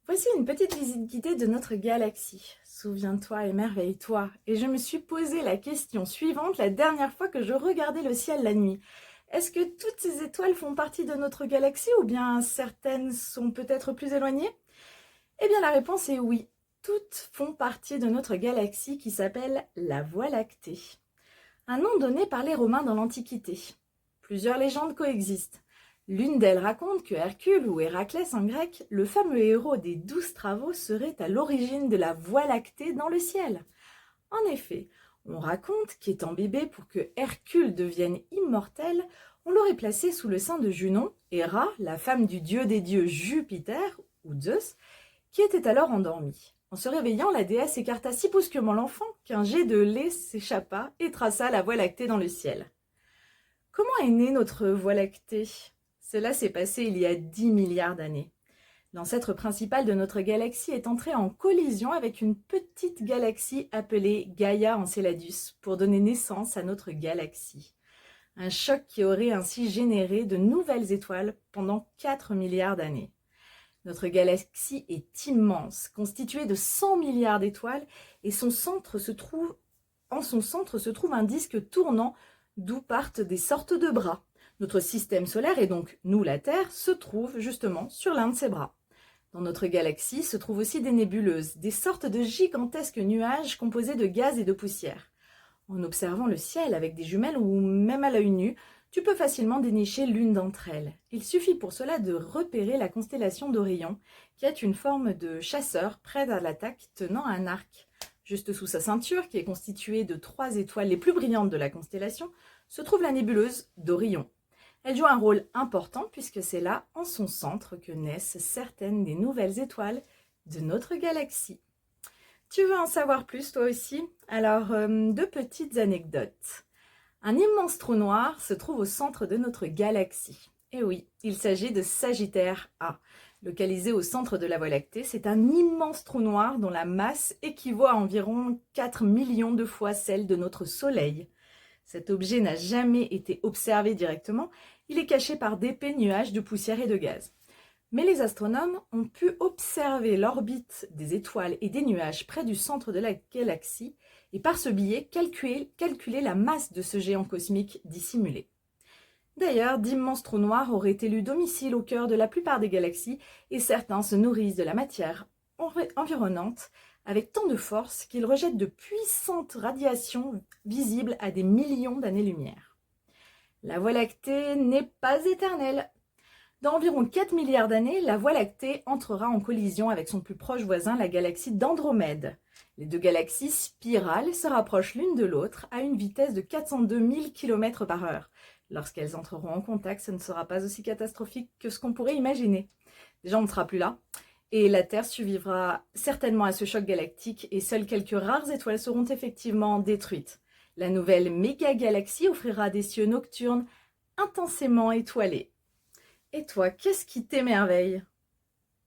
Voici une petite visite guidée de notre galaxie. Souviens-toi, émerveille-toi. Et je me suis posé la question suivante la dernière fois que je regardais le ciel la nuit. Est-ce que toutes ces étoiles font partie de notre galaxie ou bien certaines sont peut-être plus éloignées? Eh bien la réponse est oui. Toutes font partie de notre galaxie qui s'appelle la Voie lactée. Un nom donné par les Romains dans l'Antiquité. Plusieurs légendes coexistent. L'une d'elles raconte que Hercule ou Héraclès en grec, le fameux héros des 12 travaux, serait à l'origine de la Voie lactée dans le ciel. En effet, on raconte qu'étant bébé pour que Hercule devienne immortel, on l'aurait placé sous le sein de Junon, Héra, la femme du dieu des dieux Jupiter, ou Zeus, qui était alors endormie. En se réveillant, la déesse écarta si brusquement l'enfant qu'un jet de lait s'échappa et traça la Voie lactée dans le ciel. Comment est née notre Voie lactée? Cela s'est passé il y a 10 milliards d'années. L'ancêtre principal de notre galaxie est entré en collision avec une petite galaxie appelée Gaia Enceladus pour donner naissance à notre galaxie. Un choc qui aurait ainsi généré de nouvelles étoiles pendant 4 milliards d'années. Notre galaxie est immense, constituée de 100 milliards d'étoiles, et en son centre se trouve un disque tournant d'où partent des sortes de bras. Notre système solaire, et donc nous la Terre, se trouve justement sur l'un de ces bras. Dans notre galaxie se trouvent aussi des nébuleuses, des sortes de gigantesques nuages composés de gaz et de poussière. En observant le ciel avec des jumelles ou même à l'œil nu, tu peux facilement dénicher l'une d'entre elles. Il suffit pour cela de repérer la constellation d'Orion, qui est une forme de chasseur prêt à l'attaque tenant un arc. Juste sous sa ceinture, qui est constituée de 3 étoiles les plus brillantes de la constellation, se trouve la nébuleuse d'Orion. Elle joue un rôle important puisque c'est là, en son centre, que naissent certaines des nouvelles étoiles de notre galaxie. Tu veux en savoir plus toi aussi? Alors, 2 petites anecdotes. Un immense trou noir se trouve au centre de notre galaxie. Et oui, il s'agit de Sagittaire A. Localisé au centre de la Voie lactée, c'est un immense trou noir dont la masse équivaut à environ 4 millions de fois celle de notre Soleil. Cet objet n'a jamais été observé directement, il est caché par d'épais nuages de poussière et de gaz. Mais les astronomes ont pu observer l'orbite des étoiles et des nuages près du centre de la galaxie et par ce biais calculer la masse de ce géant cosmique dissimulé. D'ailleurs, d'immenses trous noirs auraient élu domicile au cœur de la plupart des galaxies et certains se nourrissent de la matière environnante avec tant de force qu'ils rejettent de puissantes radiations visibles à des millions d'années-lumière. La Voie lactée n'est pas éternelle. Dans environ 4 milliards d'années, la Voie lactée entrera en collision avec son plus proche voisin, la galaxie d'Andromède. Les deux galaxies spirales se rapprochent l'une de l'autre à une vitesse de 402 000 km par heure. Lorsqu'elles entreront en contact, ce ne sera pas aussi catastrophique que ce qu'on pourrait imaginer. Déjà, on ne sera plus là. Et la Terre survivra certainement à ce choc galactique et seules quelques rares étoiles seront effectivement détruites. La nouvelle méga-galaxie offrira des cieux nocturnes intensément étoilés. Et toi, qu'est-ce qui t'émerveille?